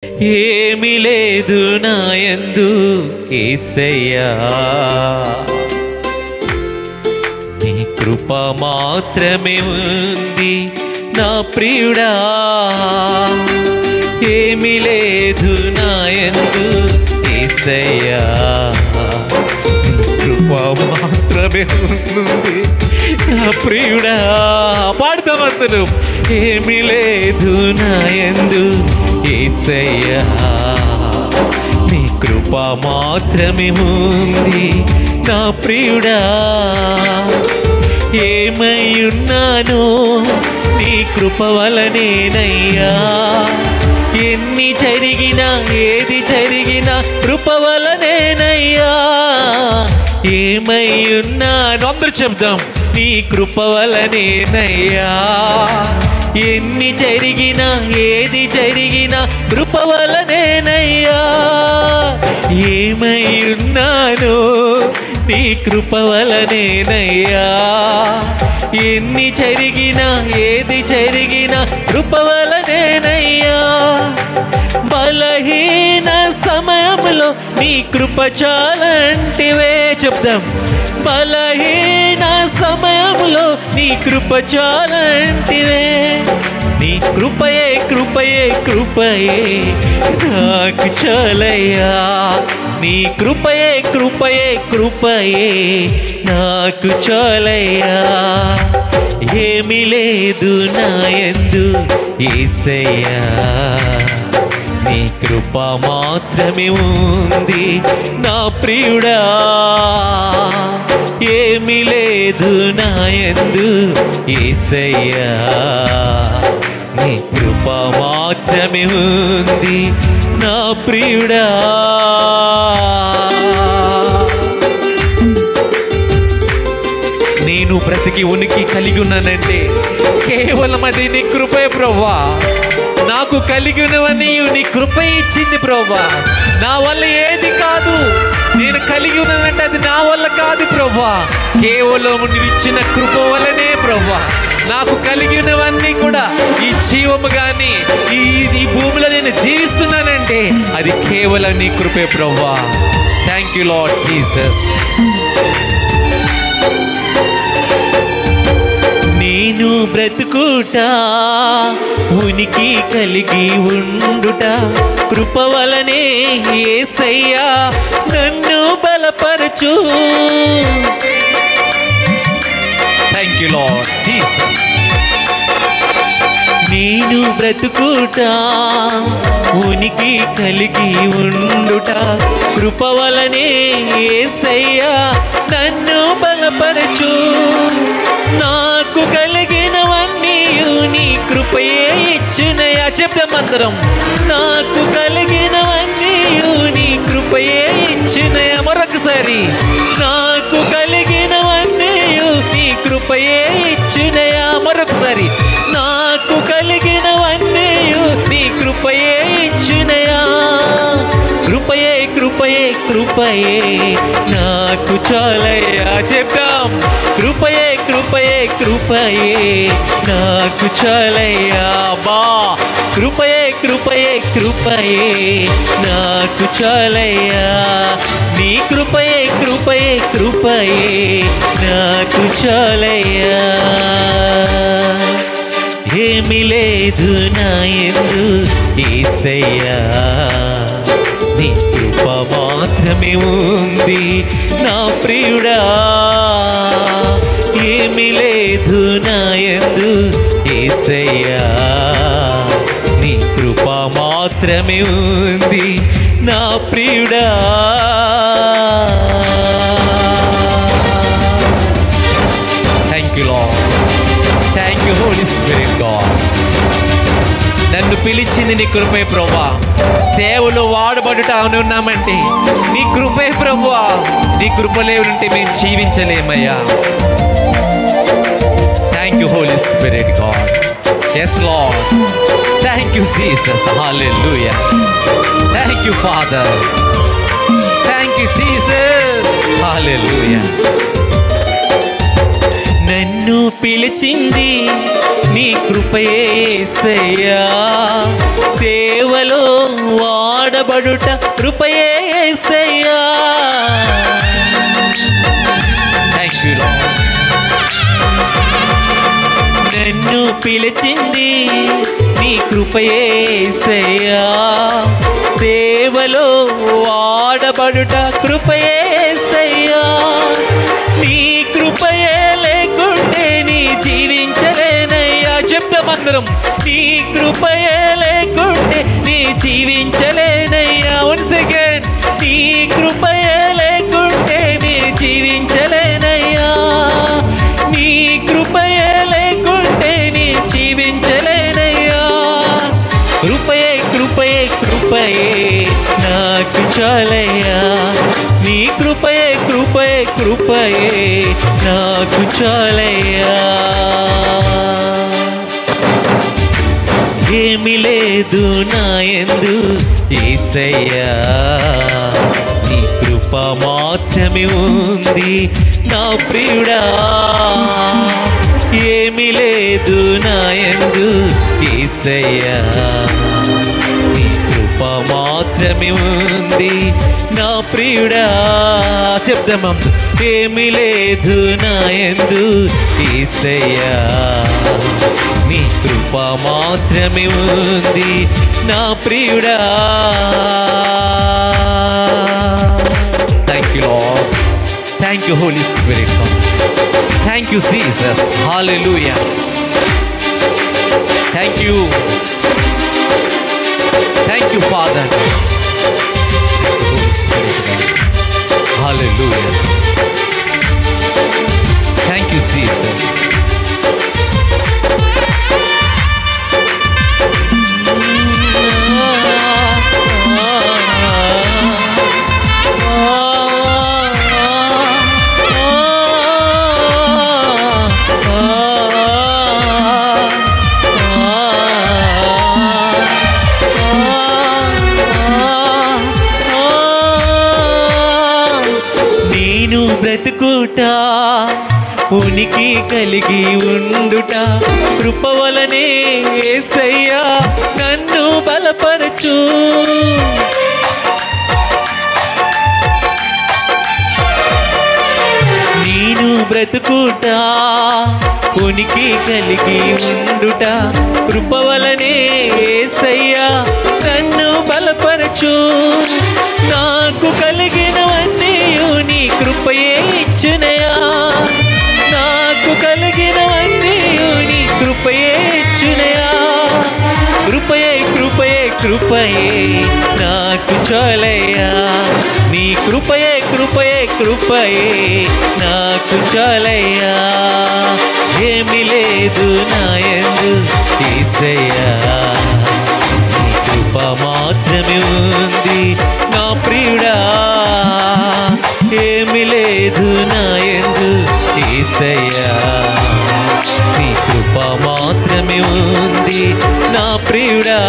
ఏమీ లేదు నాయందు యేసయ్యా, నీ కృప మాత్రమే ఉంది నా ప్రియుడా. ఏమీ లేదు నాయందు యేసయ్యా, కృప మాత్రమే ఉంది నా ప్రియుడా. పాడతాం అందరూ. ఏమీ లేదు నాయందు యేసయ్యా, నీ కృప మాత్రమే ఉంది నా ప్రియుడా. ఏమై ఉన్నానో నీ కృప వలనేనయ్యా, ఎన్ని జరిగినా ఏది జరిగినా కృప వలనేనయ్యా. ఏమై ఉన్నానో అందరూ చెప్దాం, నీ కృప వలనేనయ్యా, ఎన్ని జరిగినా ఏది జరిగినా కృప వలనేనయ్యా. ఏమై ఉన్నానో నీ కృప వలనేనయ్యా, ఎన్ని జరిగినా ఏది జరిగినా కృప వలనేనయ్యా. బలహీన సమయంలో నీ కృప చాలంటివే. చెప్దాం, బలహీన సమయంలో నీ కృప చాలంటివే. నీ కృపయే కృపయే కృపయే నాకు చాలయ్యా, నీ కృపయే కృపయే కృపయే నాకు చాలయ్యా. ఏమీ లేదు నాయందు యేసయ్యా, నీ కృప మాత్రమే ఉంది నా ప్రియుడా. ఏమీ లేదు నాయందు యేసయ్యా, నీ కృప మాత్రమే ఉంది నా ప్రియుడా. నేను బ్రతికి ఉనికి కలిగి ఉన్నానంటే కేవలం అది నీ కృపే ప్రభువా. నాకు కలిగి ఉన్నవన్నీ నీ కృప ఇచ్చింది ప్రభువా. నా వల్ల ఏది కాదు. నేను కలిగి ఉన్నానంటే అది నా వల్ల కాదు ప్రభువా, కేవలం నువ్వు ఇచ్చిన కృప వల్లనే ప్రభువా. నాకు కలిగినవన్నీ కూడా ఈ జీవము కానీ ఈ భూమిలో నేను జీవిస్తున్నానంటే అది కేవలం నీ కృపే ప్రభువా. Thank you lord Jesus. నేను బ్రతుకుట ఉనికి కలిగి ఉండుట కృప వలనే యేసయ్యా నన్ను బలపరచు. Thank you lord Jesus. నేను బ్రతుకుట ఉనికి కలిగి ఉండుట కృప వలనే యేసయ్యా నన్ను బలపరచు. నాకు కలిగినవన్నీ నీ కృపయే ఇచ్చునయా. చెప్దాం అందరం, నాకు కలిగినవన్నీ నీ కృపయే ఇచ్చునయా. మరొకసారి, నాకు కలిగినవన్నీ నీ కృపయే ఇచ్చునయా. మరొకసారి, నాకు కలిగినవన్నీ నీ కృపయే ఇచ్చునయా. కృపయే కృపయే కృపయే నాకు చాలయ్యా. చెప్తాం, కృపయే కృపయే కృపయే నాకు చాలయ్యా. బా, కృపయే కృపయే కృపయే నాకు చాలయ్యా. నీ కృపయే కృపయే కృపయే నాకు చాలయ్యా. ఏమీ లేదు నాయందు యేసయ్యా, నీ కృప మాత్రమే ఉంది నా ప్రియుడా. ఏమీ లేదు నాయందు యేసయ్యా, నీ కృప మాత్రమే ఉంది నా ప్రియుడా. Thank you lord. Thank you holy spirit god. నన్ను పిలిచింది నీ కృపే ప్రభువా. సేవలో వాడబడుట ఉన్నామంటే నీ కృపే ప్రభువా. నీ కృప లేవుంటే మేము జీవించలేమయ్యా. Thank you holy spirit God. Yes Lord. Thank you Jesus. Hallelujah. Thank you father. Thank you Jesus. Hallelujah. నన్ను నన్ను పిలిచింది నీ కృపయే యేసయ్యా, సేవలో వాడబడుట కృపయే యేసయ్యా. Thank you lord. నన్ను పిలిచింది నీ కృపయే యేసయ్యా, సేవలో వాడబడుట కృపయే యేసయ్యా. నీ కృపయే లేకుంటే నీ జీవించలేనయ్యా. చెప్తామందరం, నీ కృపయే లేకుంటే నీ జీవించలేనయ్యా. వన్స్ అగైన్, నీ కృపయే లేకుంటే నీ జీవించలేనయ్యా. నీ కృపయే లేకుంటే నీ జీవించలేనయ్యా. కృపయే కృపయే కృపయే నాకు చాలయ్యా. నీ కృపయే కృపయే కృపయే నాకు చాలయ్యా. ఏమి లేదు నా యందు యేసయ్యా, నీ కృప మాత్రమే ఉంది నా ప్రియుడా. ఏమి లేదు నా యందు యేసయ్యా, నీ కృప మాత్రమే ఉంది నా ప్రియుడా. చెప్దామా, ఏమి లేదు నా యందు యేసయ్యా, నీ కృప మాత్రమే ఉంది నా ప్రియుడా. Thank you lord. Thank you holy spirit. Thank you Jesus. Hallelujah. Thank you. Thank you father. Holy spirit. Hallelujah. Thank you Jesus. బ్రతుకుట ఉనికి కలిగి ఉండుట కృప వలనే యేసయ్యా నన్ను బలపరచు. నేను బ్రతుకుట ఉనికి కలిగి ఉండుట కృప వలనే యేసయ్యా నన్ను బలపరచు. నాకు కలిగినవన్నీ నీ కృపయే ఇచ్చునయా. నాకు కలిగినవన్నీ నీ కృపయే ఇచ్చునయా. కృపయే కృపయే కృపయే నాకు చాలయ్యా. నీ కృపయే కృపయే కృపయే నాకు చాలయ్యా. ఏమి లేదు నా యందు యేసయ్యా, నీ కృప మాత్రమే ఉంది నా ప్రియుడా. ఏమి లేదు నా యందు యేసయ్యా, నీ కృప మాత్రమే ఉంది నా ప్రియుడా.